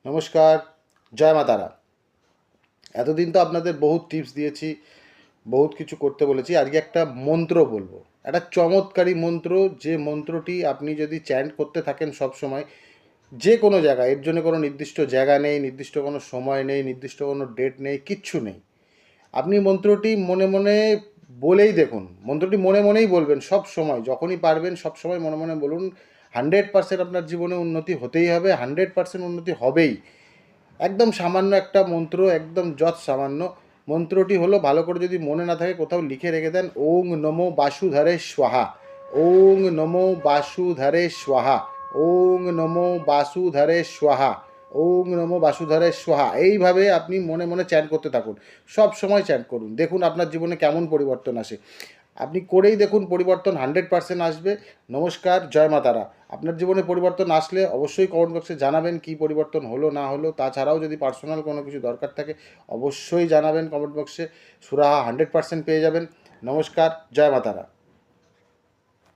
নমস্কার, জয় মা তারা। এতদিন তো আপনাদের বহুত টিপস দিয়েছি, বহুত কিছু করতে বলেছি। আজকে একটা মন্ত্র বলবো, একটা চমৎকারী মন্ত্র, যে মন্ত্রটি আপনি যদি চ্যান্ট করতে থাকেন সব সময়, যে কোনো জায়গায়, এর জন্য কোনো নির্দিষ্ট জায়গা নেই, নির্দিষ্ট কোনো সময় নেই, নির্দিষ্ট কোনো ডেট নেই, কিচ্ছু নেই। আপনি মন্ত্রটি মনে মনে বলেই দেখুন, মন্ত্রটি মনে মনেই বলবেন সব সময়, যখনই পারবেন সব সময় মনে মনে বলুন। 100% আপনার জীবনে উন্নতি হতেই হবে, 100% উন্নতি হবেই। একদম সামান্য একটা মন্ত্র, একদম যৎ সামান্য। মন্ত্রটি হলো, ভালো করে যদি মনে না থাকে কোথাও লিখে রেখে দেন, ওং নমো বাসুধারে স্বাহা, ওং নমো বাসুধারে স্বাহা, ওং নমো বাসুধারে স্বাহা, ওং নমো বাসুধারে স্বাহা। এইভাবে আপনি মনে মনে চ্যান্ট করতে থাকুন, সব সময় চ্যান্ট করুন, দেখুন আপনার জীবনে কেমন পরিবর্তন আসে। আপনি করেই দেখুন, পরিবর্তন 100% আসবে। নমস্কার, জয় মা তারা। আপনার জীবনে পরিবর্তন আসলে অবশ্যই কমেন্ট বক্সে জানাবেন কী পরিবর্তন হলো না হলো। তাছাড়াও যদি পার্সোনাল কোনো কিছু দরকার থাকে অবশ্যই জানাবেন কমেন্ট বক্সে। সুরাহা 100% পেয়ে যাবেন। নমস্কার, জয় মা তারা।